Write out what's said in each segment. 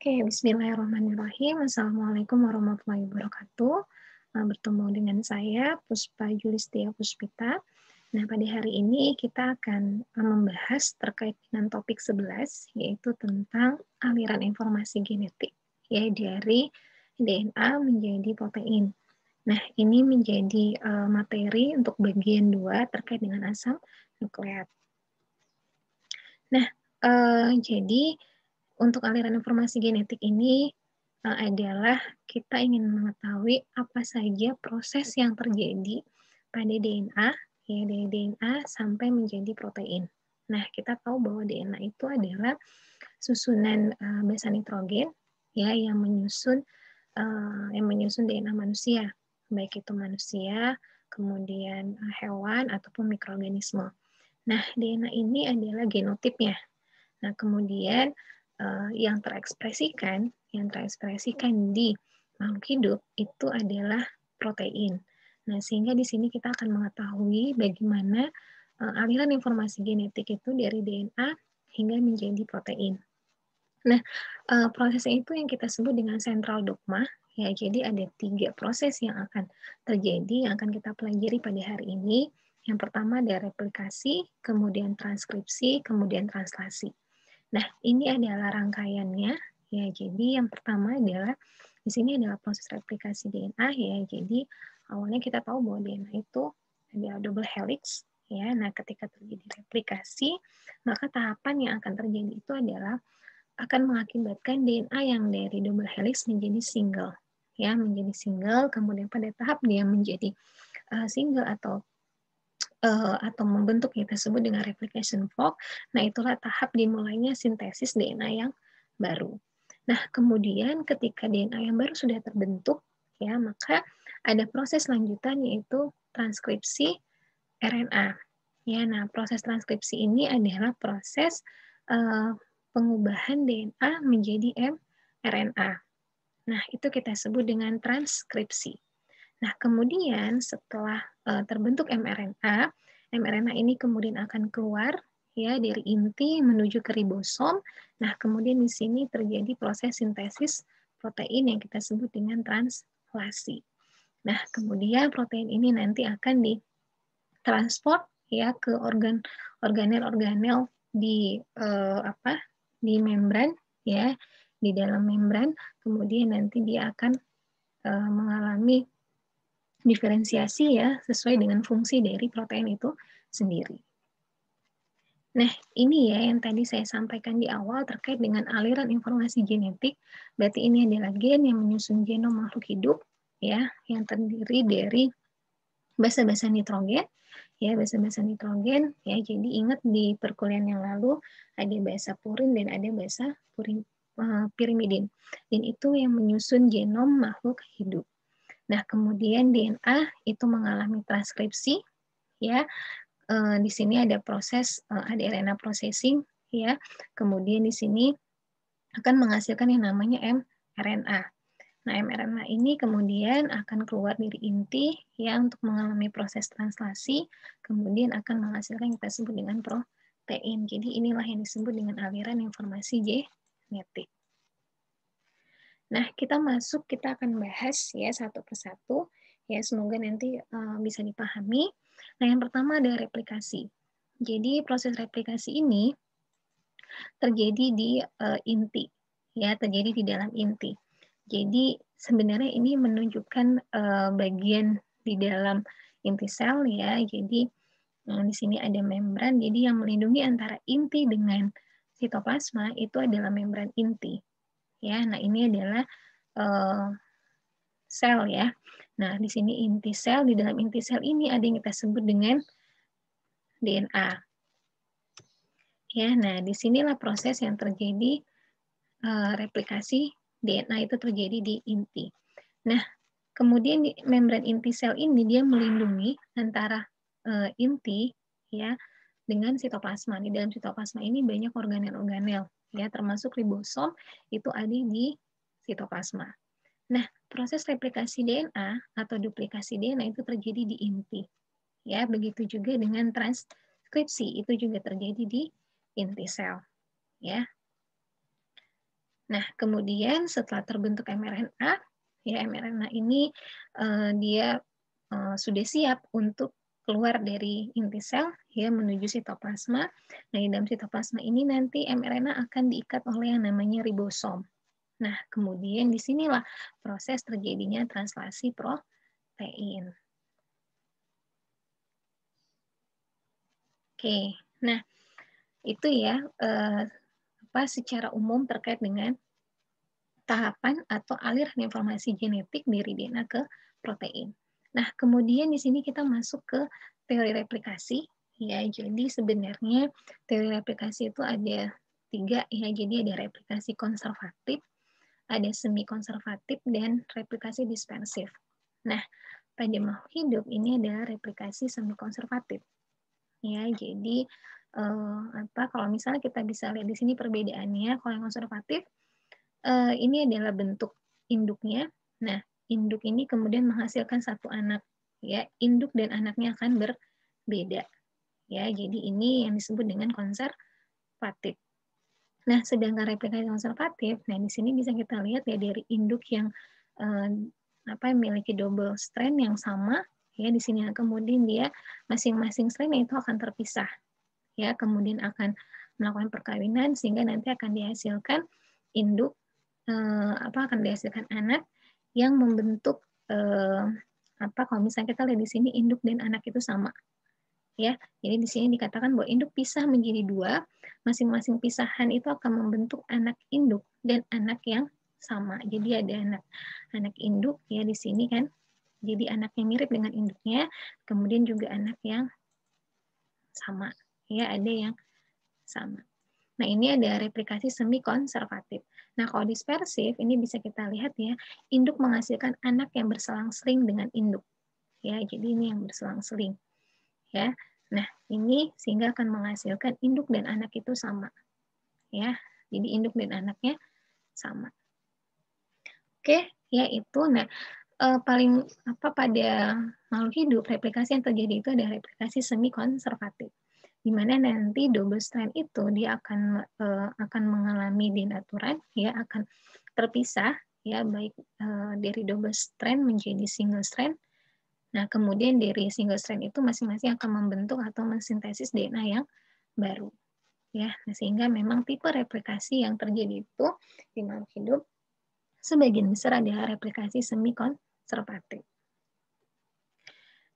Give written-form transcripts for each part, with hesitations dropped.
Oke, bismillahirrahmanirrahim. Assalamualaikum warahmatullahi wabarakatuh. Bertemu dengan saya, Puspa Julistia Puspita. Nah, pada hari ini kita akan membahas terkait dengan topik 11, yaitu tentang aliran informasi genetik, ya, dari DNA menjadi protein. Nah, ini menjadi materi untuk bagian 2 terkait dengan asam nukleat. Nah, jadi untuk aliran informasi genetik ini adalah kita ingin mengetahui apa saja proses yang terjadi pada DNA, ya dari DNA sampai menjadi protein. Nah, kita tahu bahwa DNA itu adalah susunan basa nitrogen ya yang menyusun DNA manusia, baik itu manusia, kemudian hewan ataupun mikroorganisme. Nah, DNA ini adalah genotipnya. Nah, kemudian yang terekspresikan di makhluk hidup itu adalah protein. Nah, sehingga di sini kita akan mengetahui bagaimana aliran informasi genetik itu dari DNA hingga menjadi protein. Nah, prosesnya itu yang kita sebut dengan central dogma. Ya, jadi ada 3 proses yang akan terjadi, yang akan kita pelajari pada hari ini. Yang pertama ada replikasi, kemudian transkripsi, kemudian translasi. Nah, ini adalah rangkaiannya. Ya, jadi yang pertama adalah di sini adalah proses replikasi DNA ya. Jadi awalnya kita tahu bahwa DNA itu ada double helix ya. Nah, ketika terjadi replikasi, maka tahapan yang akan terjadi itu adalah akan mengakibatkan DNA yang dari double helix menjadi single ya, menjadi single, kemudian pada tahap dia menjadi single atau membentuk yang kita sebut dengan replication fork. Nah, itulah tahap dimulainya sintesis DNA yang baru. Nah, kemudian ketika DNA yang baru sudah terbentuk, ya, maka ada proses lanjutan yaitu transkripsi RNA. Ya, nah, proses transkripsi ini adalah proses pengubahan DNA menjadi mRNA. Nah, itu kita sebut dengan transkripsi. Nah, kemudian setelah terbentuk mRNA, mRNA ini kemudian akan keluar ya dari inti menuju ke ribosom. Nah, kemudian di sini terjadi proses sintesis protein yang kita sebut dengan translasi. Nah, kemudian protein ini nanti akan ditransport ya ke organel-organel di di membran ya, di dalam membran. Kemudian nanti dia akan mengalami diferensiasi ya sesuai dengan fungsi dari protein itu sendiri. Nah, ini ya yang tadi saya sampaikan di awal terkait dengan aliran informasi genetik. Berarti ini adalah gen yang menyusun genom makhluk hidup ya, yang terdiri dari basa-basa nitrogen ya, basa-basa nitrogen ya. Jadi ingat di perkuliahan yang lalu ada basa purin dan ada basa pirimidin. Dan itu yang menyusun genom makhluk hidup. Nah, kemudian DNA itu mengalami transkripsi ya. Di sini ada proses ada RNA processing ya. Kemudian di sini akan menghasilkan yang namanya mRNA. Nah, mRNA ini kemudian akan keluar dari inti ya untuk mengalami proses translasi, kemudian akan menghasilkan yang kita sebut dengan protein. Jadi inilah yang disebut dengan aliran informasi genetik. Nah, kita akan bahas ya satu persatu ya, semoga nanti bisa dipahami. Nah, yang pertama ada replikasi. Jadi proses replikasi ini terjadi di inti ya, terjadi di dalam inti. Jadi sebenarnya ini menunjukkan bagian di dalam inti sel ya. Jadi di sini ada membran. Jadi yang melindungi antara inti dengan sitoplasma itu adalah membran inti. Ya, nah ini adalah sel ya. Nah, di sini inti sel, di dalam inti sel ini ada yang kita sebut dengan DNA. Ya, nah disinilah proses yang terjadi replikasi DNA itu terjadi di inti. Nah, kemudian di membran inti sel ini dia melindungi antara inti ya dengan sitoplasma. Di dalam sitoplasma ini banyak organel-organel ya, termasuk ribosom itu ada di sitoplasma. Nah, proses replikasi DNA atau duplikasi DNA itu terjadi di inti. Ya, begitu juga dengan transkripsi itu juga terjadi di inti sel. Ya. Nah, kemudian setelah terbentuk mRNA, ya mRNA ini dia sudah siap untuk keluar dari inti sel ya menuju sitoplasma. Nah, di dalam sitoplasma ini nanti mRNA akan diikat oleh yang namanya ribosom. Nah, kemudian disinilah proses terjadinya translasi protein. Oke, nah itu ya secara umum terkait dengan tahapan atau aliran informasi genetik dari DNA ke protein. Nah, kemudian di sini kita masuk ke teori replikasi. Ya, jadi sebenarnya teori replikasi itu ada 3 ya. Jadi ada replikasi konservatif, ada semi konservatif, dan replikasi dispersif. Nah, pada makhluk hidup ini adalah replikasi semi konservatif. Ya, jadi kalau misalnya kita bisa lihat di sini perbedaannya, kalau yang konservatif ini adalah bentuk induknya. Nah, induk ini kemudian menghasilkan satu anak. Ya, induk dan anaknya akan berbeda. Ya, jadi ini yang disebut dengan konservatif. Nah, sedangkan replikasi konservatif, nah di sini bisa kita lihat ya dari induk yang memiliki double strand yang sama, ya di sini kemudian dia masing-masing strand itu akan terpisah, ya kemudian akan melakukan perkawinan sehingga nanti akan dihasilkan induk akan dihasilkan anak yang membentuk kalau misalnya kita lihat di sini induk dan anak itu sama, ya. Jadi di sini dikatakan bahwa induk pisah menjadi 2, masing-masing pisahan itu akan membentuk anak induk dan anak yang sama. Jadi ada anak induk ya di sini kan. Jadi anaknya mirip dengan induknya, kemudian juga anak yang sama. Ya, ada yang sama. Nah, ini ada replikasi semi konservatif. Nah, kalau dispersif ini bisa kita lihat ya, induk menghasilkan anak yang berselang-seling dengan induk. Ya, jadi ini yang berselang-seling. Ya. Nah, ini sehingga akan menghasilkan induk dan anak itu sama. Ya. Jadi induk dan anaknya sama. Oke, ya itu. Nah, paling pada makhluk hidup replikasi yang terjadi itu adalah replikasi semi konservatif, di mana nanti double strand itu dia akan mengalami denaturan, ya akan terpisah, ya baik dari double strand menjadi single strand. Nah, kemudian dari single strand itu masing-masing akan membentuk atau mensintesis DNA yang baru, ya. Nah, sehingga memang tipe replikasi yang terjadi itu di makhluk hidup sebagian besar adalah replikasi semi konservatif.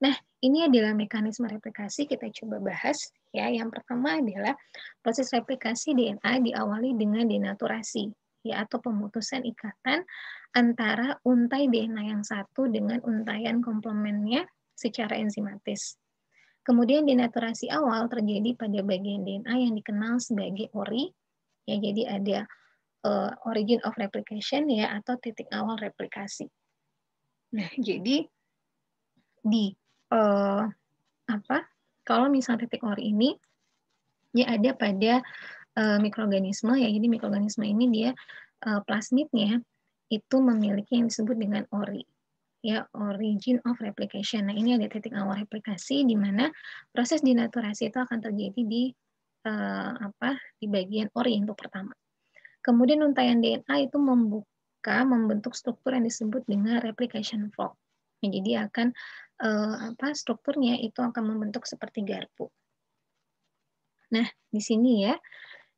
Nah, ini adalah mekanisme replikasi, kita coba bahas. Ya, yang pertama adalah proses replikasi DNA diawali dengan denaturasi, ya atau pemutusan ikatan antara untai DNA yang satu dengan untaian komplemennya secara enzimatis. Kemudian denaturasi awal terjadi pada bagian DNA yang dikenal sebagai ORI. Ya, jadi ada origin of replication ya atau titik awal replikasi. Nah, jadi di kalau misalnya titik ORI ini ya ada pada mikroorganisme ya, jadi mikroorganisme ini dia plasmidnya itu memiliki yang disebut dengan ORI, ya origin of replication. Nah, ini ada titik awal replikasi di mana proses denaturasi itu akan terjadi di di bagian ORI untuk pertama. Kemudian untaian DNA itu membentuk struktur yang disebut dengan replication fork. Nah, jadi akan strukturnya itu akan membentuk seperti garpu. Nah, di sini ya.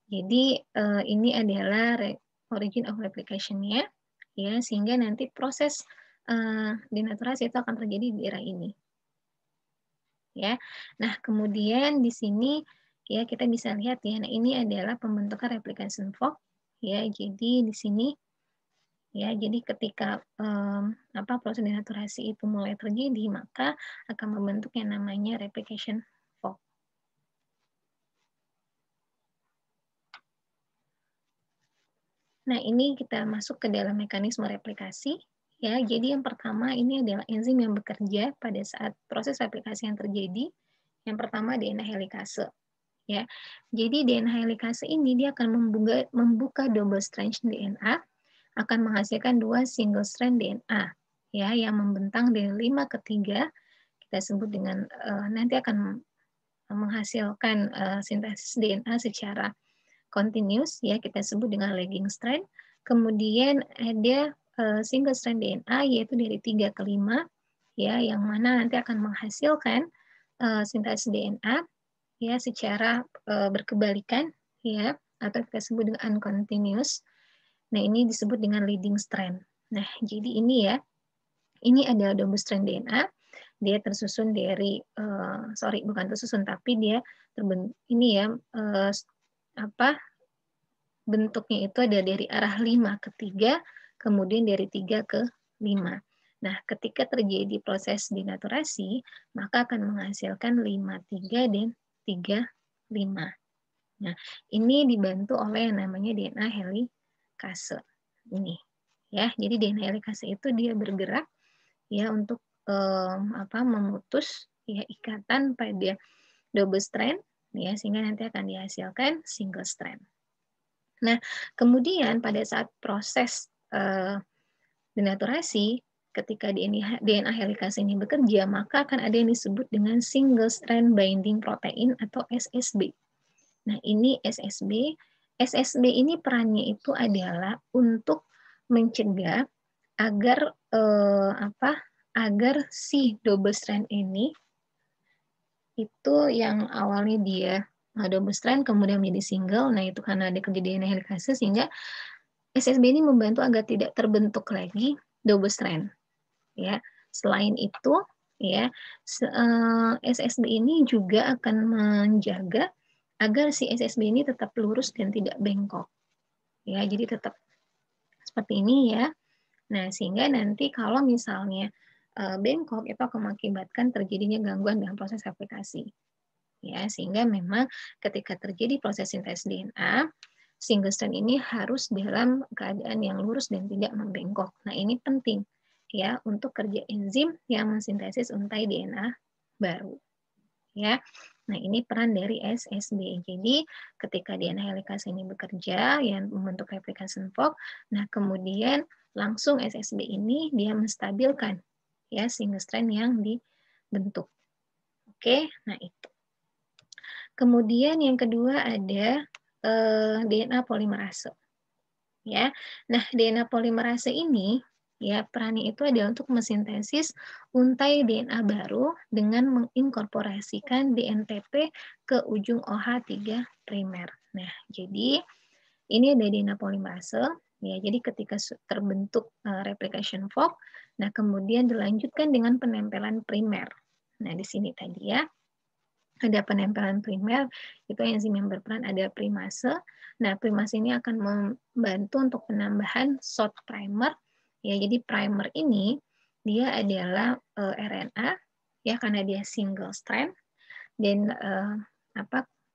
Jadi ini adalah origin of replication-nya, ya sehingga nanti proses denaturasi itu akan terjadi di daerah ini. Ya. Nah, kemudian di sini ya kita bisa lihat ya. Nah, ini adalah pembentukan replication fork. Ya, jadi di sini ya, jadi ketika proses denaturasi itu mulai terjadi, maka akan membentuk yang namanya replication fork. Nah, ini kita masuk ke dalam mekanisme replikasi. Ya, jadi yang pertama ini adalah enzim yang bekerja pada saat proses replikasi yang terjadi. Yang pertama DNA helikase. Ya, jadi DNA helikase ini dia akan membuka double strand DNA, akan menghasilkan 2 single strand DNA, ya, yang membentang dari 5 ke 3. Kita sebut dengan nanti akan menghasilkan sintesis DNA secara continuous, ya kita sebut dengan lagging strand. Kemudian ada single strand DNA yaitu dari 3 ke 5 ya, yang mana nanti akan menghasilkan sintesis DNA ya secara berkebalikan ya, atau kita sebut dengan uncontinuous. Nah, ini disebut dengan leading strand. Nah, jadi ini ya, ini adalah double strand DNA. Dia tersusun dari bukan tersusun, tapi dia ini ya bentuknya itu ada dari arah 5 ke 3, kemudian dari 3 ke 5. Nah, ketika terjadi proses denaturasi, maka akan menghasilkan 5, 3, dan 3, 5. Nah, ini dibantu oleh yang namanya DNA helikase. Ini ya. Jadi DNA helikase itu dia bergerak ya untuk memutus ya ikatan pada double strand ya, sehingga nanti akan dihasilkan single strand. Nah, kemudian pada saat proses denaturasi, ketika DNA helikase ini bekerja, maka akan ada yang disebut dengan single strand binding protein atau SSB. Nah, ini SSB. SSB ini perannya itu adalah untuk mencegah agar agar si double strand ini itu yang awalnya dia double strand kemudian menjadi single. Nah, itu karena ada kejadian helikase sehingga SSB ini membantu agar tidak terbentuk lagi double strand. Ya, selain itu ya SSB ini juga akan menjaga agar si SSB ini tetap lurus dan tidak bengkok. Ya, jadi tetap seperti ini ya. Nah, sehingga nanti kalau misalnya bengkok itu akan mengakibatkan terjadinya gangguan dalam proses replikasi. Ya, sehingga memang ketika terjadi proses sintesis DNA, single strand ini harus dalam keadaan yang lurus dan tidak membengkok. Nah, ini penting ya untuk kerja enzim yang mensintesis untai DNA baru. Ya. Nah, ini peran dari SSB. Jadi, ketika DNA helikase ini bekerja yang membentuk replication fork, nah kemudian langsung SSB ini dia menstabilkan ya single strand yang dibentuk. Oke, nah itu. Kemudian yang kedua ada DNA polimerase. Ya. Nah, DNA polimerase ini ya perannya itu adalah untuk mensintesis untai DNA baru dengan menginkorporasikan DNTP ke ujung OH3 primer. Nah, jadi ini ada DNA polimerase ya. Jadi ketika terbentuk replication fork, nah kemudian dilanjutkan dengan penempelan primer. Nah, di sini tadi ya ada penempelan primer, itu enzim yang berperan ada primase. Nah, primase ini akan membantu untuk penambahan short primer. Ya, jadi primer ini dia adalah RNA ya karena dia single strand dan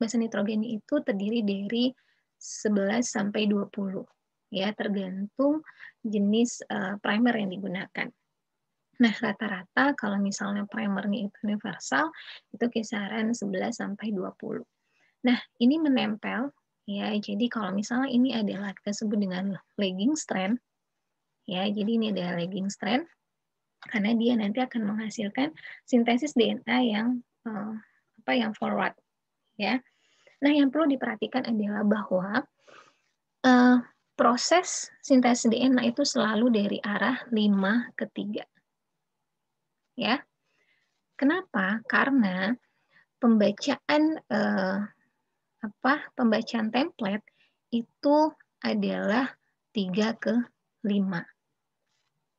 basa nitrogennya itu terdiri dari 11 sampai 20 ya tergantung jenis primer yang digunakan. Nah, rata-rata kalau misalnya primernya itu universal, itu kisaran 11 sampai 20. Nah, ini menempel ya. Jadi kalau misalnya ini adalah kita sebut dengan lagging strand ya. Jadi ini adalah lagging strand karena dia nanti akan menghasilkan sintesis DNA yang yang forward ya. Nah, yang perlu diperhatikan adalah bahwa proses sintesis DNA itu selalu dari arah 5 ke 3. Ya. Kenapa? Karena pembacaan pembacaan template itu adalah 3 ke 5.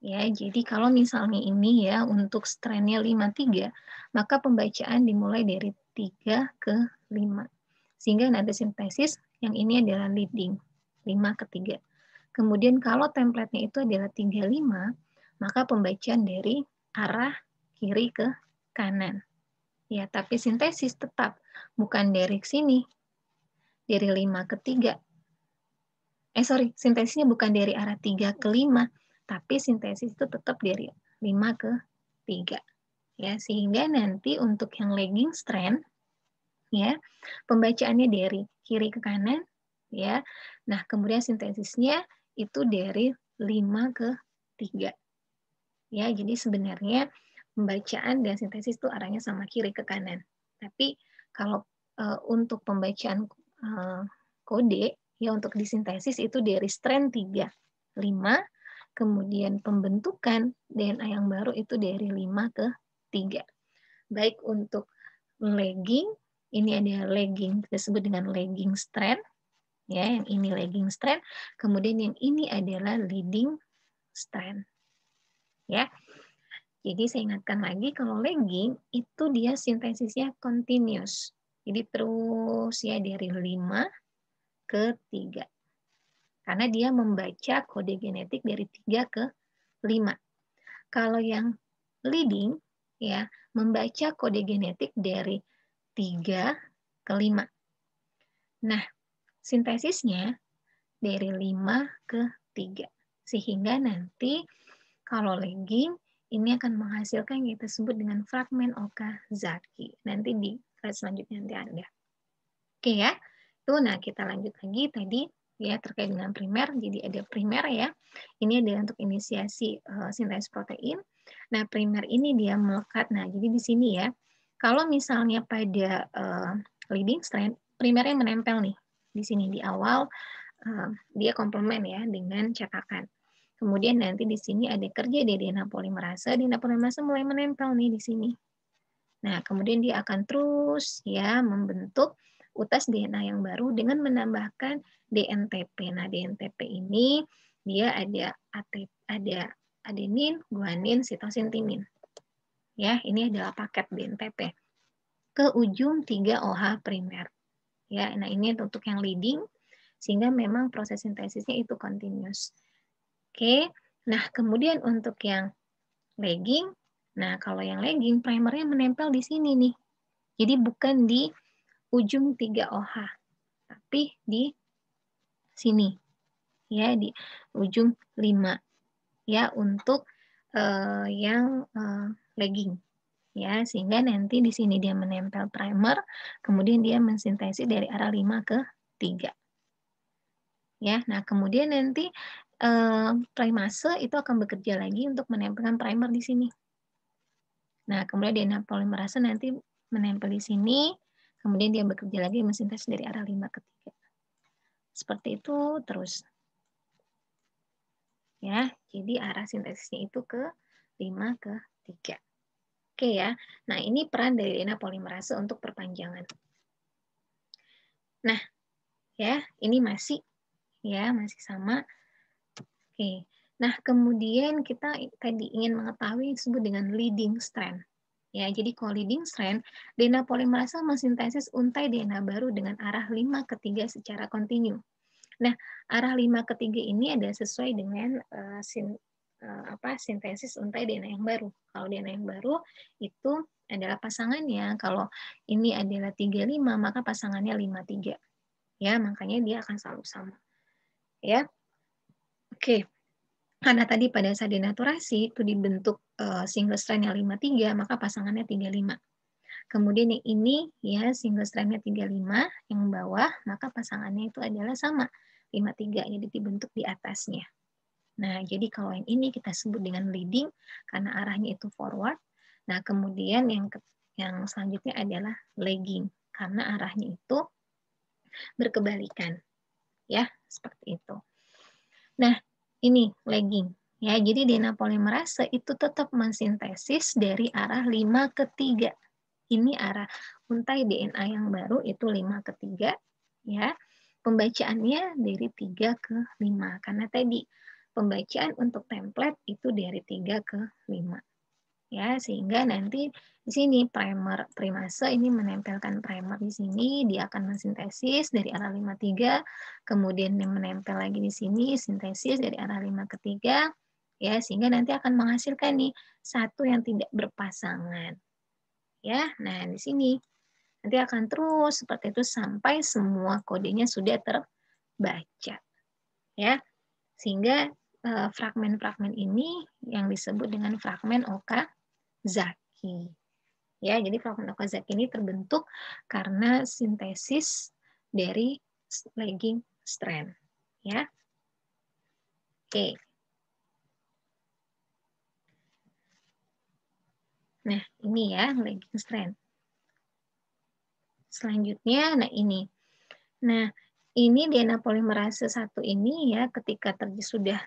Ya, jadi kalau misalnya ini ya untuk strandnya 5-3, maka pembacaan dimulai dari 3 ke 5. Sehingga nanti sintesis yang ini adalah leading 5 ke 3. Kemudian kalau template-nya itu adalah 3-5, maka pembacaan dari arah kiri ke kanan. Ya, tapi sintesis tetap bukan dari sini. Dari 5 ke 3. Sintesisnya bukan dari arah 3 ke 5, tapi sintesis itu tetap dari 5 ke 3. Ya, sehingga nanti untuk yang lagging strand ya, pembacaannya dari kiri ke kanan ya. Nah, kemudian sintesisnya itu dari 5 ke 3. Ya, jadi sebenarnya pembacaan dan sintesis itu arahnya sama kiri ke kanan. Tapi kalau untuk pembacaan kode Ya, untuk disintesis itu dari strand 3, 5, kemudian pembentukan DNA yang baru itu dari 5 ke 3. Baik untuk lagging, ini ada lagging, kita sebut dengan lagging strand, ya, yang ini lagging strand, kemudian yang ini adalah leading strand. Ya. Jadi saya ingatkan lagi kalau lagging itu dia sintesisnya continuous. Jadi terus ya dari 5 ke 3. Karena dia membaca kode genetik dari 3 ke 5. Kalau yang leading ya membaca kode genetik dari 3 ke 5. Nah, sintesisnya dari 5 ke 3. Sehingga nanti kalau lagging ini akan menghasilkan yang kita sebut dengan fragmen Okazaki. Nanti di slide selanjutnya nanti ada. Oke ya. Tuh, nah kita lanjut lagi tadi ya terkait dengan primer. Jadi ada primer ya. Ini adalah untuk inisiasi sintesis protein. Nah, primer ini dia melekat. Nah, jadi di sini ya. Kalau misalnya pada leading strand, primernya menempel nih di sini di awal dia komplement ya dengan cetakan. Kemudian nanti di sini ada kerja dari DNA polimerase mulai menempel nih di sini. Nah, kemudian dia akan terus ya membentuk utas DNA yang baru dengan menambahkan DNTP. Nah, DNTP ini dia ada adenin, guanin, sitosin, timin. Ya, ini adalah paket DNTP. Ke ujung 3-OH primer. Ya, nah ini untuk yang leading sehingga memang proses sintesisnya itu continuous. Oke. Nah, kemudian untuk yang lagging, nah kalau yang lagging primernya menempel di sini nih. Jadi bukan di ujung 3-OH, tapi di sini. Ya, di ujung 5. Ya, untuk yang lagging. Ya, sehingga nanti di sini dia menempel primer, kemudian dia mensintesis dari arah 5 ke 3. Ya, nah kemudian nanti primase itu akan bekerja lagi untuk menempelkan primer di sini. Nah, kemudian DNA polimerase nanti menempel di sini, kemudian dia bekerja lagi mensintesis dari arah 5 ke 3. Seperti itu terus. Ya, jadi arah sintesisnya itu ke 5 ke 3. Oke ya. Nah, ini peran dari DNA polimerase untuk perpanjangan. Nah, ya, ini masih sama. Oke. Nah, kemudian kita tadi ingin mengetahui yang disebut dengan leading strand. Ya, jadi kalau leading strand, DNA polimerase mensintesis untai DNA baru dengan arah 5 ke 3 secara kontinu. Nah, arah 5 ke 3 ini ada sesuai dengan sintesis untai DNA yang baru. Kalau DNA yang baru itu adalah pasangannya. Kalau ini adalah 35, maka pasangannya 53. Ya, makanya dia akan selalu sama. Ya. Oke. Karena tadi pada saat denaturasi itu dibentuk single strand yang 53, maka pasangannya 35. Kemudian yang ini ya single strandnya 35, yang bawah maka pasangannya itu adalah sama 53, jadi dibentuk di atasnya. Nah, jadi kalau yang ini kita sebut dengan leading karena arahnya itu forward. Nah, kemudian yang selanjutnya adalah lagging karena arahnya itu berkebalikan. Ya, seperti itu. Nah, ini lagging. Ya, jadi DNA polimerase itu tetap mensintesis dari arah 5 ke 3. Ini arah untai DNA yang baru itu 5 ke 3. Ya. Pembacaannya dari 3 ke 5. Karena tadi pembacaan untuk template itu dari 3 ke 5. Ya, sehingga nanti di sini primase ini menempelkan primer di sini, dia akan mensintesis dari arah 53, kemudian yang menempel lagi di sini, sintesis dari arah 5 ke 3, ya, sehingga nanti akan menghasilkan nih satu yang tidak berpasangan. Ya, nah di sini nanti akan terus seperti itu sampai semua kodenya sudah terbaca. Ya, sehingga fragmen-fragmen ini yang disebut dengan fragmen Okazaki. Ya, jadi fragmen Okazaki ini terbentuk karena sintesis dari lagging strand. Ya. Oke. Nah, ini ya lagging strand. Selanjutnya, nah ini. Nah, ini DNA polimerase 1 ini ya ketika sudah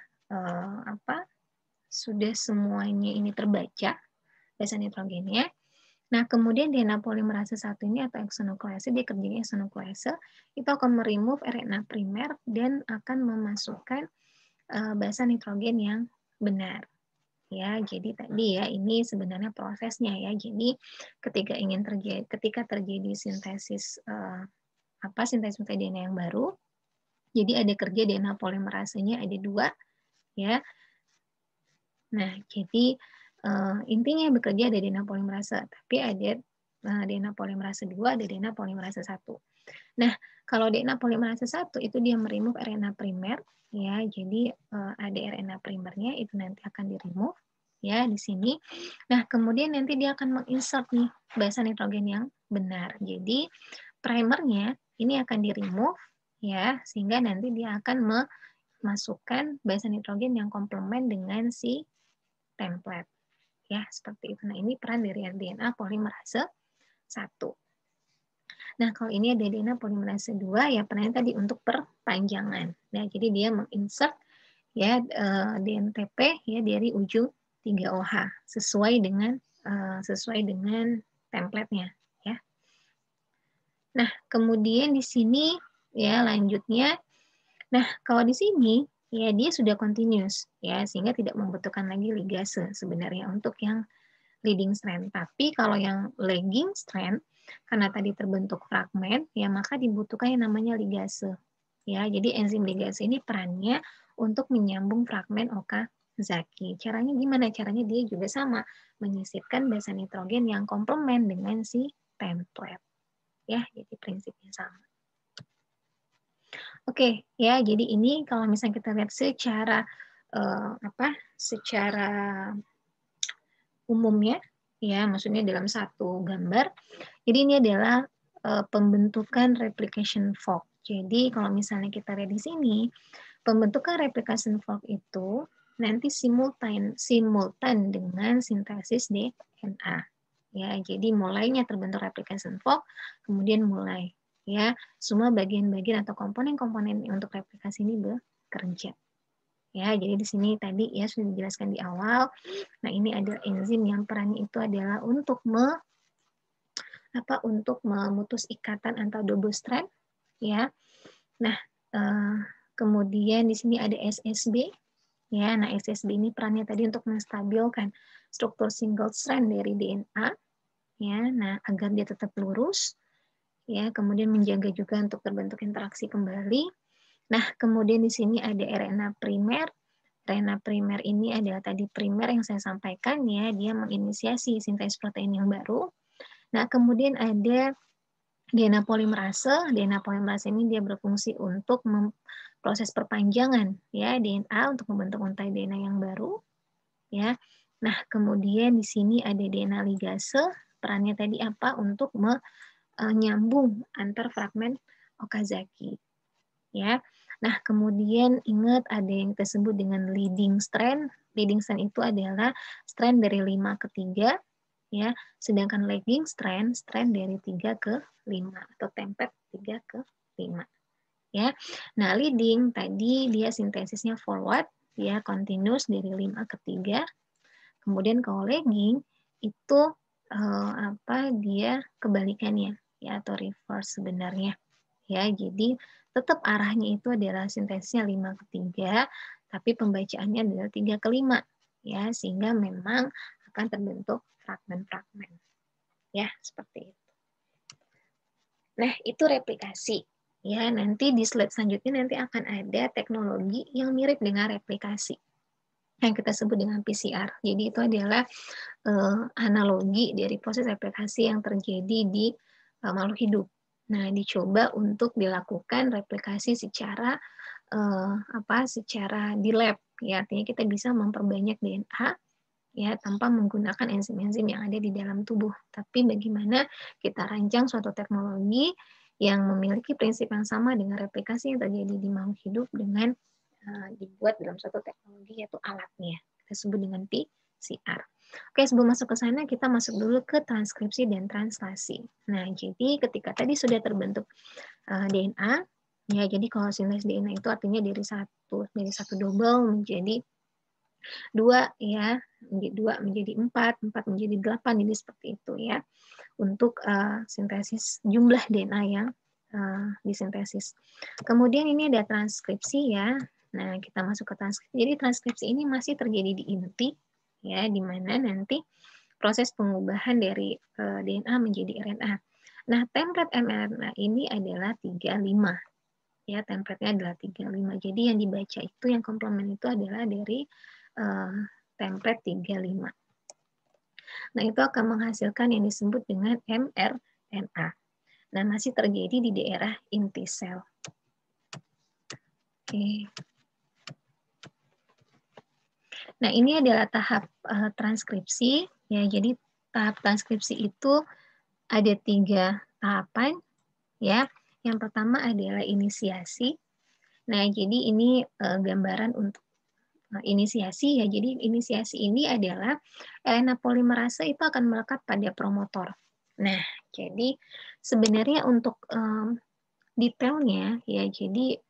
sudah semuanya ini terbaca basa nitrogennya. Nah, kemudian DNA polimerase 1 ini atau eksonuklease, dia kerjanya eksonuklease, itu akan meremove RNA primer dan akan memasukkan basa nitrogen yang benar. Ya, jadi tadi ya ini sebenarnya prosesnya ya. Jadi ketika terjadi sintesis sintesis DNA yang baru, jadi ada kerja DNA polimerasenya ada 2 ya. Nah, jadi intinya yang bekerja ada DNA polimerase, tapi ada DNA polimerase 2, ada DNA polimerase 1. Nah, kalau DNA polimerase 1 itu dia meremove RNA primer ya. Jadi ada RNA primernya itu nanti akan di-remove ya di sini. Nah, kemudian nanti dia akan menginsert nih basa nitrogen yang benar. Jadi primernya ini akan di-remove ya, sehingga nanti dia akan memasukkan basa nitrogen yang komplement dengan si template. Ya, seperti itu. Nah, ini peran dari DNA polimerase 1. Nah, kalau ini ada DNA polimerase 2, ya perannya tadi untuk perpanjangan. Nah, jadi dia menginsert ya DNTP ya dari ujung 3OH sesuai dengan template-nya ya. Nah, kemudian di sini ya lanjutnya. Nah, kalau di sini ya dia sudah continuous ya sehingga tidak membutuhkan lagi ligase sebenarnya untuk yang leading strand. Tapi kalau yang lagging strand karena tadi terbentuk fragmen ya maka dibutuhkan yang namanya ligase. Ya, jadi enzim ligase ini perannya untuk menyambung fragmen Okazaki. Caranya gimana? Caranya dia juga sama, menyisipkan basa nitrogen yang komplement dengan si template. Ya, jadi prinsipnya sama. Oke, ya, jadi ini kalau misalnya kita lihat secara secara umumnya, ya, maksudnya dalam satu gambar. Jadi ini adalah pembentukan replication fork. Jadi kalau misalnya kita lihat di sini, pembentukan replication fork itu nanti simultan dengan sintesis DNA. Ya, jadi mulainya terbentuk replication fork, kemudian mulai ya semua bagian-bagian atau komponen-komponen untuk replikasi ini bekerja. Ya, jadi di sini tadi ya sudah dijelaskan di awal. Nah, ini adalah enzim yang perannya itu adalah untuk memutus ikatan antar double strand ya. Nah, kemudian di sini ada SSB ya. Nah, SSB ini perannya tadi untuk menstabilkan struktur single strand dari DNA ya. Nah, agar dia tetap lurus ya, kemudian menjaga juga untuk terbentuk interaksi kembali. Nah, kemudian di sini ada RNA primer. RNA primer ini adalah tadi primer yang saya sampaikan ya, dia menginisiasi sintesis protein yang baru. Nah, kemudian ada DNA polimerase. DNA polimerase ini dia berfungsi untuk proses perpanjangan ya DNA untuk membentuk untai DNA yang baru ya. Nah, kemudian di sini ada DNA ligase. Perannya tadi apa? Untuk menyambung antar fragmen Okazaki ya. Nah, kemudian ingat ada yang disebut dengan leading strand. Leading strand itu adalah strand dari 5 ke 3 ya, sedangkan lagging strand dari 3 ke 5 atau template 3 ke 5 ya. Nah, leading tadi dia sintesisnya forward ya, continuous dari 5 ke 3. Kemudian kalau lagging itu dia kebalikannya ya atau reverse sebenarnya. Ya, jadi tetap arahnya itu adalah sintesisnya 5 ke 3, tapi pembacaannya adalah 3 ke 5 ya, sehingga memang akan terbentuk fragmen-fragmen. Ya, seperti itu. Nah, itu replikasi. Ya, nanti di slide selanjutnya nanti akan ada teknologi yang mirip dengan replikasi yang kita sebut dengan PCR. Jadi itu adalah analogi dari proses replikasi yang terjadi di makhluk hidup. Nah, dicoba untuk dilakukan replikasi secara secara di lab. Ya, artinya kita bisa memperbanyak DNA ya tanpa menggunakan enzim-enzim yang ada di dalam tubuh. Tapi bagaimana kita rancang suatu teknologi yang memiliki prinsip yang sama dengan replikasi yang terjadi di makhluk hidup dengan dibuat dalam suatu teknologi yaitu alatnya. Kita sebut dengan PCR. Oke, sebelum masuk ke sana, kita masuk dulu ke transkripsi dan translasi. Nah, jadi ketika tadi sudah terbentuk DNA, Ya, jadi kalau sintesis DNA itu artinya dari satu double menjadi 2 ya, menjadi 2 menjadi 4, 4 menjadi 8, jadi seperti itu ya. Untuk sintesis jumlah DNA yang disintesis. Kemudian ini ada transkripsi ya. Nah, kita masuk ke transkripsi. Jadi transkripsi ini masih terjadi di inti ya, di mana nanti proses pengubahan dari DNA menjadi RNA. Nah, template mRNA ini adalah 35. Ya, template-nya adalah 35. Jadi yang dibaca itu, yang komplement itu adalah dari template 35. Nah, itu akan menghasilkan yang disebut dengan mRNA. Nah, masih terjadi di daerah inti sel. Oke. Nah, ini adalah tahap transkripsi. Ya, jadi tahap transkripsi itu ada 3 tahapan. Ya, yang pertama adalah inisiasi. Nah, jadi ini gambaran untuk inisiasi ya. Jadi inisiasi ini adalah RNA polimerase itu akan melekat pada promotor. Nah, jadi sebenarnya untuk detailnya ya, jadi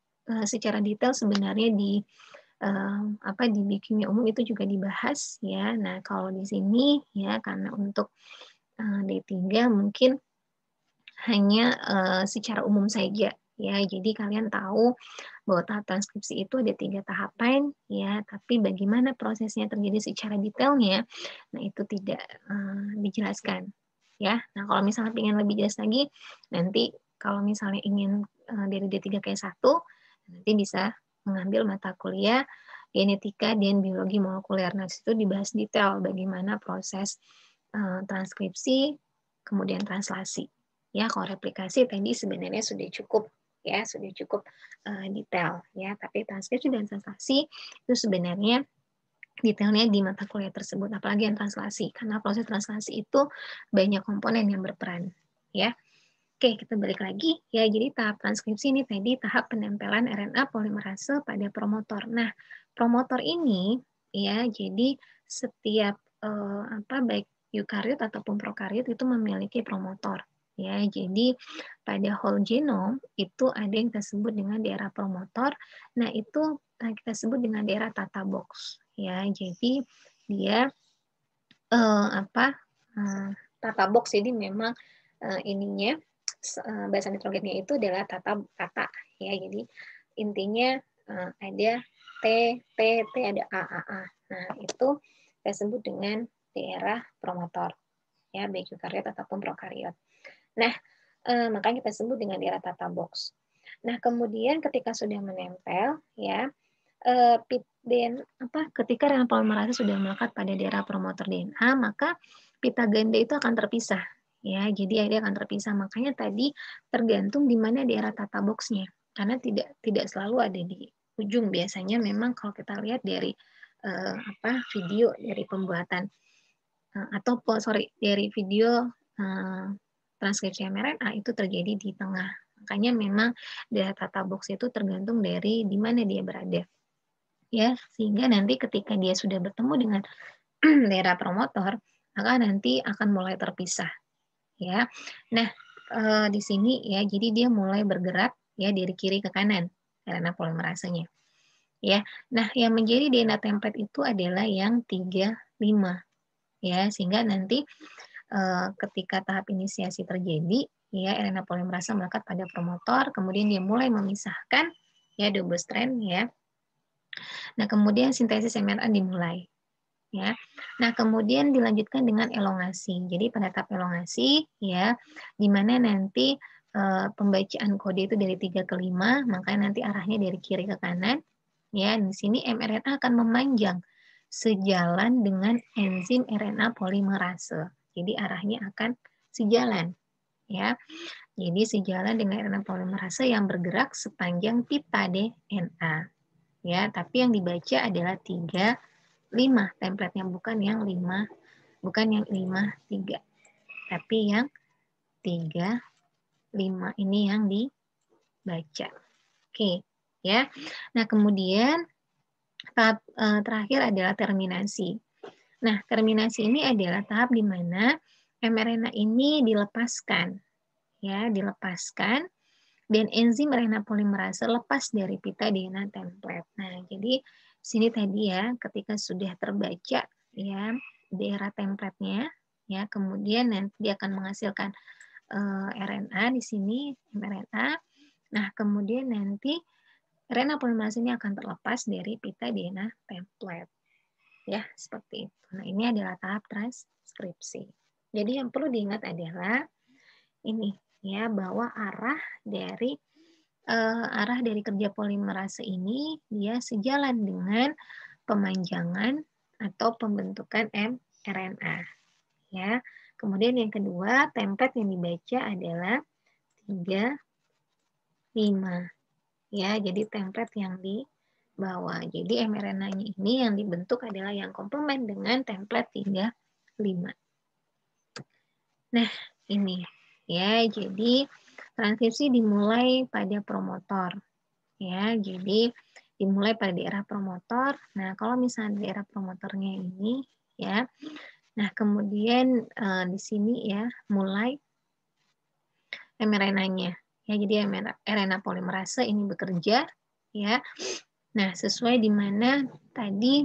secara detail sebenarnya di di biokimia umum itu juga dibahas ya. Nah, kalau di sini ya karena untuk D3 mungkin hanya secara umum saja ya. Jadi kalian tahu bahwa tahap transkripsi itu ada 3 tahapan ya, tapi bagaimana prosesnya terjadi secara detailnya, nah itu tidak dijelaskan ya. Nah, kalau misalnya ingin lebih jelas lagi, nanti kalau misalnya ingin dari D3 ke S1, nanti bisa mengambil mata kuliah genetika dan biologi molekuler. Nah, situ dibahas detail bagaimana proses transkripsi, kemudian translasi. Ya, kalau replikasi tadi sebenarnya sudah cukup ya, sudah cukup detail ya. Tapi transkripsi dan translasi itu sebenarnya detailnya di mata kuliah tersebut, apalagi yang translasi, karena proses translasi itu banyak komponen yang berperan ya. Oke, kita balik lagi ya. Jadi tahap transkripsi ini tadi tahap penempelan RNA polimerase pada promotor. Nah, promotor ini ya, jadi setiap baik eukariot ataupun prokariot itu memiliki promotor. Ya, jadi pada whole genome itu ada yang kita sebut dengan daerah promotor. Nah, itu kita sebut dengan daerah tata box. Ya, jadi dia tata box. Jadi memang ininya bahasa nitrogennya itu adalah tata ya. Jadi intinya ada T, T, T, ada A, A, A. Nah, itu kita sebut dengan daerah promotor ya, baik eukariot ataupun prokariot. Nah, makanya kita sebut dengan daerah tata box. Nah, kemudian ketika sudah menempel ya, ketika RNA polimerase sudah melekat pada daerah promotor DNA, maka pita ganda itu akan terpisah ya. Jadi dia akan terpisah. Makanya tadi tergantung di mana daerah tata box-nya. Karena tidak selalu ada di ujung. Biasanya memang kalau kita lihat dari video dari pembuatan dari video transkripsi mRNA itu terjadi di tengah. Makanya memang daerah tata box itu tergantung dari di mana dia berada. Ya, sehingga nanti ketika dia sudah bertemu dengan daerah promotor, maka nanti akan mulai terpisah. Ya. Nah, di sini ya, jadi dia mulai bergerak ya dari kiri ke kanan RNA polimerasenya. Ya. Nah, yang menjadi DNA template itu adalah yang 35. Ya, sehingga nanti ketika tahap inisiasi terjadi, ya RNA polimerase melekat pada promotor, kemudian dia mulai memisahkan ya double strand ya. Nah, kemudian sintesis mRNA dimulai. Ya. Nah, kemudian dilanjutkan dengan elongasi. Jadi pada tahap elongasi ya, di mana nanti pembacaan kode itu dari 3 ke 5, maka nanti arahnya dari kiri ke kanan. Ya, di sini mRNA akan memanjang sejalan dengan enzim RNA polimerase. Jadi arahnya akan sejalan ya. Jadi sejalan dengan RNA polimerase yang bergerak sepanjang pita DNA. Ya, tapi yang dibaca adalah 3 5 template-nya, bukan yang 5 3, tapi yang 3 5 ini yang dibaca. Oke, ya. Nah, kemudian tahap terakhir adalah terminasi. Nah, terminasi ini adalah tahap di mana mRNA ini dilepaskan. Ya, dilepaskan dan enzim RNA polimerase lepas dari pita DNA template. Nah, jadi sini tadi ya, ketika sudah terbaca ya daerah template-nya, ya kemudian nanti dia akan menghasilkan RNA di sini, mRNA. Nah, kemudian nanti RNA polimerase ini akan terlepas dari pita DNA template. Ya, seperti itu. Nah, ini adalah tahap transkripsi. Jadi yang perlu diingat adalah ini ya, bahwa arah dari kerja polimerase ini dia sejalan dengan pemanjangan atau pembentukan mRNA ya. Kemudian yang kedua, template yang dibaca adalah 3, 5 ya. Jadi template yang dibawa. Jadi mRNA-nya ini yang dibentuk adalah yang komplement dengan template 3, 5. Nah, ini ya. Jadi transkripsi dimulai pada promotor. Ya, jadi dimulai pada daerah promotor. Nah, kalau misalnya daerah promotornya ini ya. Nah, kemudian di sini ya mulai mRNA-nya. Ya, jadi RNA polimerase ini bekerja ya. Nah, sesuai di mana tadi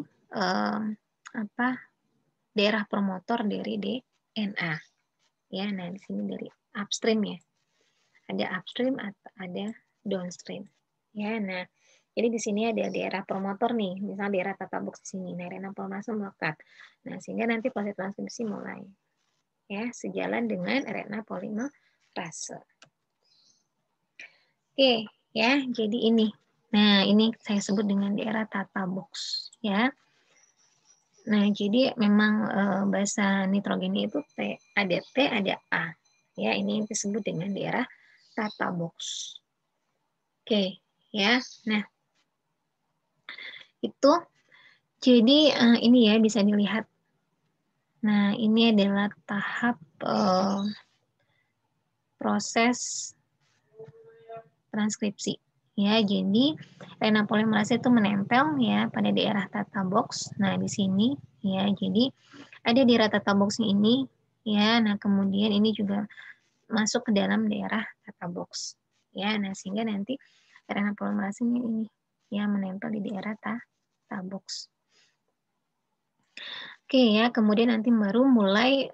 daerah promotor dari DNA. Ya, nah di sini dari upstream ya. Ada upstream atau ada downstream. Ya, nah jadi di sini ada daerah promotor nih, misalnya daerah tata box di sini. Nah, RNA polimerase melekat. Nah, sehingga nanti proses transkripsi mulai. Ya, sejalan dengan RNA polimerase. Oke, ya. Jadi ini. Nah, ini saya sebut dengan daerah tata box, ya. Nah, jadi memang bahasa nitrogennya itu ada T, ada A. Ya, ini disebut dengan daerah tata box. Oke, ya. Nah, itu jadi ini ya bisa dilihat. Nah, ini adalah tahap proses transkripsi. Ya, jadi RNA polimerase itu menempel ya pada daerah tata box. Nah, di sini ya, jadi ada daerah tata box ini ya. Nah, kemudian ini juga masuk ke dalam daerah tata box. Ya, nah sehingga nanti RNA polimerase ini ya menempel di daerah tata box. Oke ya, kemudian nanti baru mulai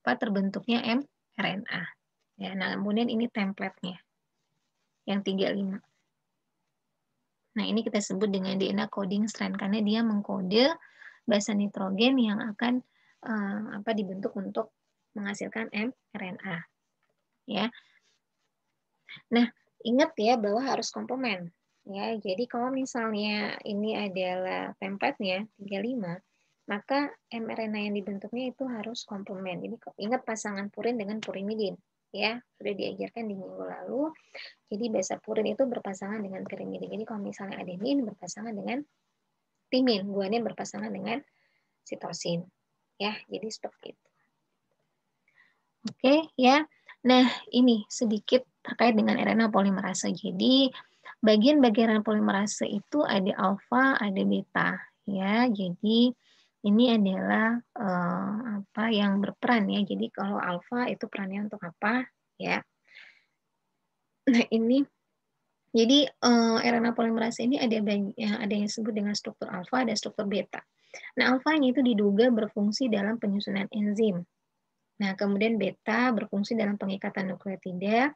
terbentuknya mRNA. Ya, nah kemudian ini template-nya yang 35. Nah, ini kita sebut dengan DNA coding strand karena dia mengkode basa nitrogen yang akan dibentuk untuk menghasilkan mRNA. Ya. Nah, ingat ya bahwa harus komplement. Ya, jadi kalau misalnya ini adalah template-nya 35, maka mRNA yang dibentuknya itu harus komplement. Jadi ingat pasangan purin dengan purimidin. Ya, sudah diajarkan di minggu lalu. Jadi basa purin itu berpasangan dengan pirimidin. Jadi kalau misalnya adenin berpasangan dengan timin, guanin berpasangan dengan sitosin. Ya, jadi seperti itu. Oke, ya. Nah, ini sedikit terkait dengan RNA polimerase. Jadi, bagian-bagian polimerase itu ada alfa, ada beta. Ya, jadi ini adalah yang berperan ya. Jadi kalau alfa itu perannya untuk apa? Ya. Nah, ini jadi RNA polimerase ini ada yang disebut dengan struktur alfa, ada struktur beta. Nah, alfanya itu diduga berfungsi dalam penyusunan enzim. Nah, kemudian beta berfungsi dalam pengikatan nukleotida,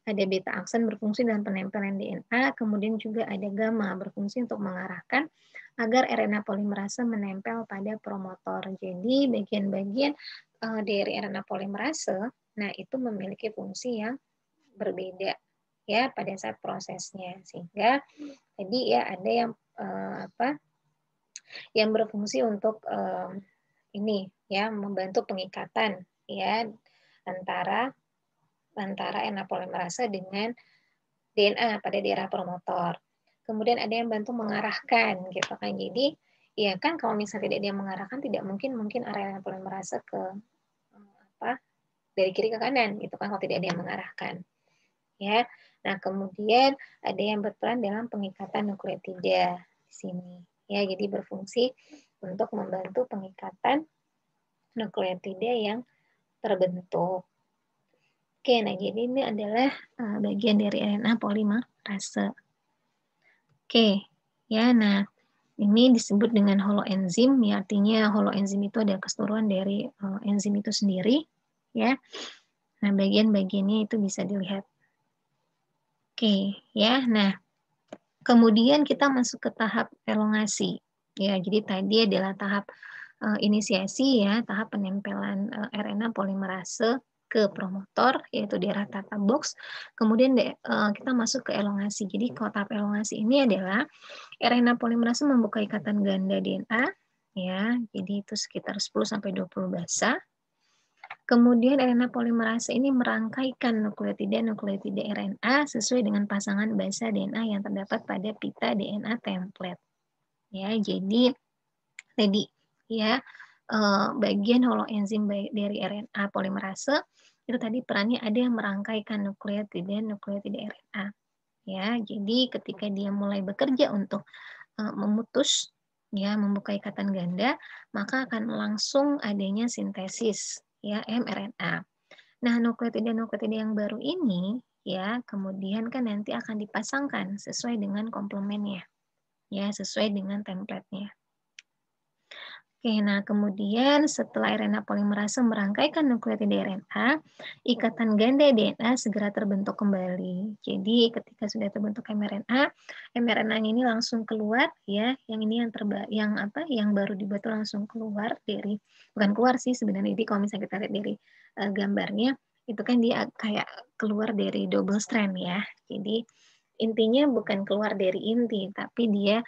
ada beta aksen berfungsi dalam penempelan DNA, kemudian juga ada gamma berfungsi untuk mengarahkan agar RNA polimerase menempel pada promotor. Jadi, bagian-bagian dari RNA polimerase, nah itu memiliki fungsi yang berbeda ya pada saat prosesnya, sehingga tadi ya ada yang yang berfungsi untuk ini ya membantu pengikatan ya antara RNA polimerase dengan DNA pada daerah promotor. Kemudian ada yang bantu mengarahkan gitu kan. Jadi ya kan kalau misalnya tidak dia mengarahkan tidak mungkin RNA polimerase ke dari kiri ke kanan gitu kan kalau tidak ada yang mengarahkan. Ya. Nah, kemudian ada yang berperan dalam pengikatan nukleotida di sini. Ya, jadi berfungsi untuk membantu pengikatan nukleotida yang terbentuk. Oke, nah jadi ini adalah bagian dari RNA polimerase. Oke, ya, nah ini disebut dengan holoenzim, ya artinya holoenzim itu ada keseluruhan dari enzim itu sendiri, ya. Nah bagian-bagiannya itu bisa dilihat. Oke, ya, nah kemudian kita masuk ke tahap elongasi. Ya, jadi tadi adalah tahap inisiasi ya, tahap penempelan RNA polimerase ke promotor yaitu daerah tata box. Kemudian kita masuk ke elongasi. Jadi kalau tahap elongasi ini adalah RNA polimerase membuka ikatan ganda DNA ya. Jadi itu sekitar 10 sampai 20 basa. Kemudian RNA polimerase ini merangkaikan nukleotida RNA sesuai dengan pasangan basa DNA yang terdapat pada pita DNA template. Ya, jadi tadi ya bagian holoenzim dari RNA polimerase itu tadi perannya ada yang merangkaikan nukleotida RNA. Ya, jadi ketika dia mulai bekerja untuk memutus ya membuka ikatan ganda, maka akan langsung adanya sintesis ya mRNA. Nah, nukleotida yang baru ini ya kemudian kan nanti akan dipasangkan sesuai dengan komplemennya ya, sesuai dengan template-nya. Oke, nah kemudian setelah RNA polimerase merangkaikan nukleotida RNA, ikatan ganda DNA segera terbentuk kembali. Jadi ketika sudah terbentuk mRNA, mRNA ini langsung keluar ya, yang ini yang baru dibuat langsung keluar dari bukan keluar sih sebenarnya. Jadi kalau misalnya kita lihat dari gambarnya itu kan dia kayak keluar dari double strand ya. Jadi intinya bukan keluar dari inti, tapi dia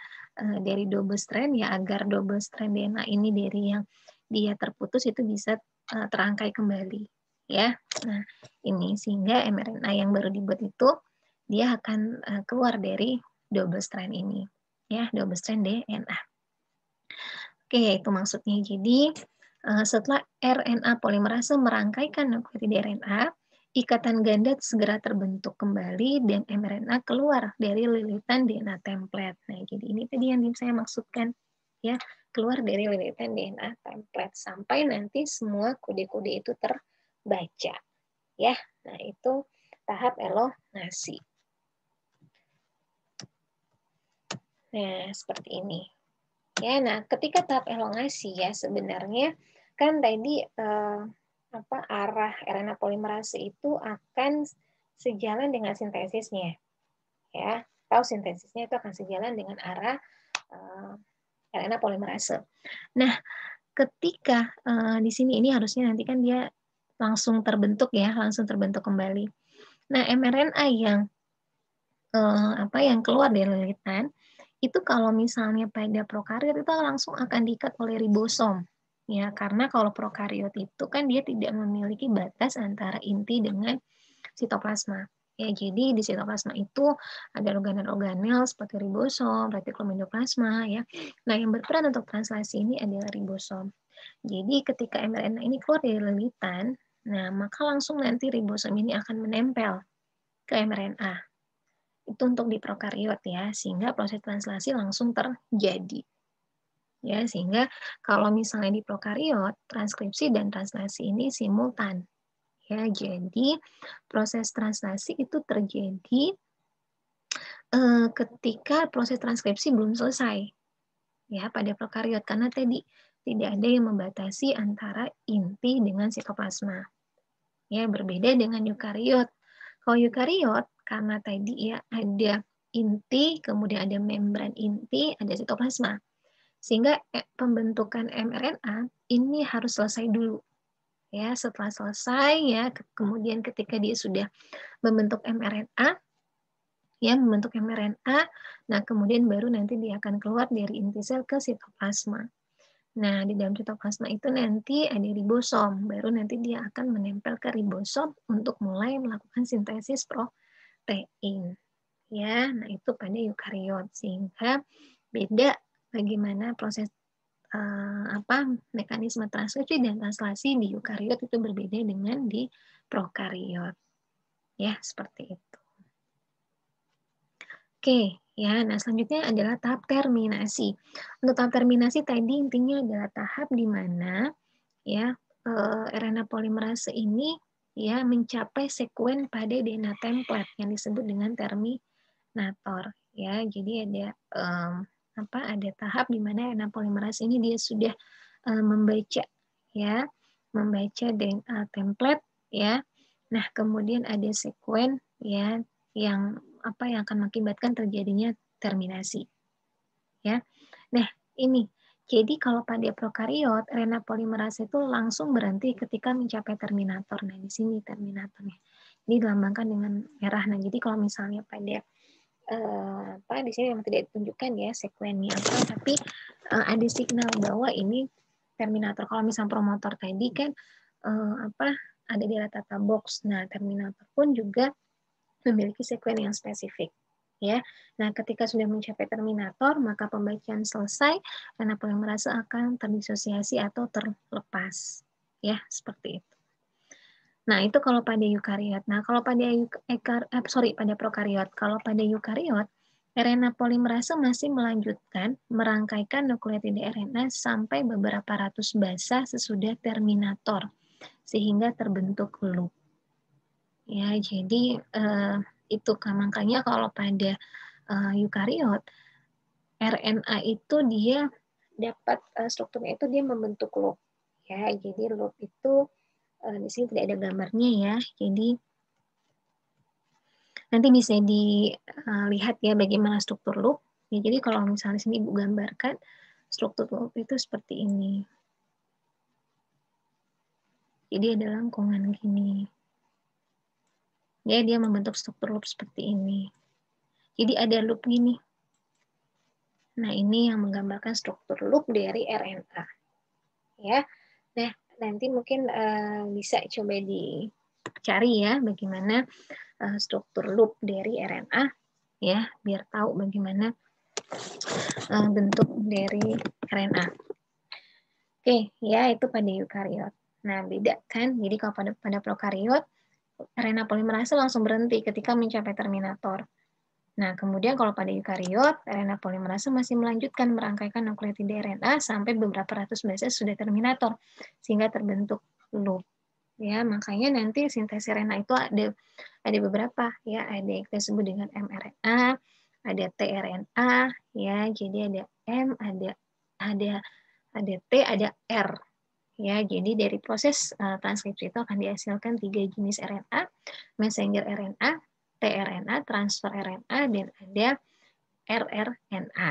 dari double strand ya agar double strand DNA ini dari yang dia terputus itu bisa terangkai kembali ya. Nah, ini sehingga mRNA yang baru dibuat itu dia akan keluar dari double strand ini ya, double strand DNA. Oke, itu maksudnya. Jadi setelah RNA polimerase merangkaikan nukleotida RNA, ikatan ganda segera terbentuk kembali dan mRNA keluar dari lilitan DNA template. Nah, jadi ini tadi yang saya maksudkan ya, keluar dari lilitan DNA template sampai nanti semua kode-kode itu terbaca. Ya. Nah, itu tahap elongasi. Nah, seperti ini. Ya, nah ketika tahap elongasi ya sebenarnya kan tadi arah RNA polimerase itu akan sejalan dengan sintesisnya, ya. Tahu sintesisnya itu akan sejalan dengan arah RNA polimerase. Nah, ketika di sini ini harusnya nanti kan dia langsung terbentuk ya, langsung terbentuk kembali. Nah, mRNA yang keluar dari lilitan itu kalau misalnya pada prokariot itu langsung akan diikat oleh ribosom. Ya, karena kalau prokariot itu kan dia tidak memiliki batas antara inti dengan sitoplasma. Ya, jadi di sitoplasma itu ada organel-organel seperti ribosom, retikulum endoplasma ya. Nah, yang berperan untuk translasi ini adalah ribosom. Jadi ketika mRNA ini keluar dari lilitan, nah maka langsung nanti ribosom ini akan menempel ke mRNA. Itu untuk di prokariot ya, sehingga proses translasi langsung terjadi. Ya, sehingga kalau misalnya di prokariot, transkripsi dan translasi ini simultan. Ya, jadi proses translasi itu terjadi ketika proses transkripsi belum selesai. Ya, pada prokariot karena tadi tidak ada yang membatasi antara inti dengan sitoplasma. Ya, berbeda dengan eukariot. Kalau eukariot karena tadi ya ada inti, kemudian ada membran inti, ada sitoplasma. Sehingga pembentukan mRNA ini harus selesai dulu. Ya, setelah selesai ya, kemudian ketika dia sudah membentuk mRNA, nah kemudian baru nanti dia akan keluar dari inti sel ke sitoplasma. Nah, di dalam sitoplasma itu nanti ada ribosom, baru nanti dia akan menempel ke ribosom untuk mulai melakukan sintesis protein. Ya, nah itu pada eukariot sehingga beda bagaimana proses mekanisme transkripsi dan translasi di eukariot itu berbeda dengan di prokariot. Ya, seperti itu. Oke, ya. Nah, selanjutnya adalah tahap terminasi. Untuk tahap terminasi tadi intinya adalah tahap di mana ya RNA polimerase ini ya mencapai sekuen pada DNA template yang disebut dengan terminator, ya. Jadi ada ada tahap di mana RNA polimerase ini dia sudah membaca, ya, membaca DNA template, ya. Nah, kemudian ada sekuen, ya, yang yang akan mengakibatkan terjadinya terminasi, ya. Nah, ini jadi kalau pada prokariot, RNA polimerase itu langsung berhenti ketika mencapai terminator. Nah, di sini terminatornya. Ini dilambangkan dengan merah. Nah, jadi kalau misalnya pada di sini memang tidak ditunjukkan ya sekuennya apa, tapi ada signal bahwa ini terminator. Kalau misalnya promotor tadi kan ada di tata box. Nah, terminator pun juga memiliki sekuen yang spesifik, ya. Nah, ketika sudah mencapai terminator, maka pembacaan selesai, RNA polimerase akan terdisosiasi atau terlepas, ya, seperti itu. Nah, itu kalau pada eukariot. Nah, kalau pada pada prokariot. Kalau pada eukariot, RNA polimerase masih melanjutkan merangkaikan nukleotida RNA sampai beberapa ratus basa sesudah terminator, sehingga terbentuk loop. Ya, jadi itu kan makanya kalau pada eukariot, RNA itu dia dapat strukturnya itu dia membentuk loop. Ya, jadi loop itu di sini tidak ada gambarnya ya. Jadi nanti bisa dilihat ya bagaimana struktur loop. Ya, jadi kalau misalnya sini Ibu gambarkan struktur loop itu seperti ini. Jadi ada lengkungan gini. Ya, dia membentuk struktur loop seperti ini. Jadi ada loop gini. Nah, ini yang menggambarkan struktur loop dari RNA. Ya. Nah, nanti mungkin bisa coba dicari ya bagaimana struktur loop dari RNA ya, biar tahu bagaimana bentuk dari RNA. Oke, ya itu pada eukariot. Nah, beda kan? Jadi kalau pada prokariot, RNA polimerase langsung berhenti ketika mencapai terminator. Nah, kemudian kalau pada eukariot, RNA polimerase masih melanjutkan merangkaikan nukleotida RNA sampai beberapa ratus basa sudah terminator, sehingga terbentuk loop. Ya, makanya nanti sintesis RNA itu ada beberapa ya, ada yang kita sebut dengan mRNA, ada tRNA, ya, jadi ada M, ada T, ada R. Ya, jadi dari proses transkripsi itu akan dihasilkan 3 jenis RNA, messenger RNA, tRNA, transfer RNA, dan ada rRNA.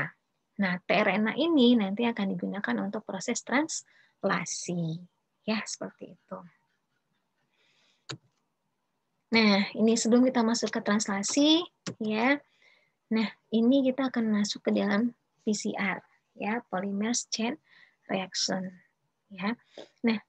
Nah, tRNA ini nanti akan digunakan untuk proses translasi. Ya, seperti itu. Nah, ini sebelum kita masuk ke translasi, ya. Nah, ini kita akan masuk ke dalam PCR, ya, polymerase chain reaction, ya. Nah,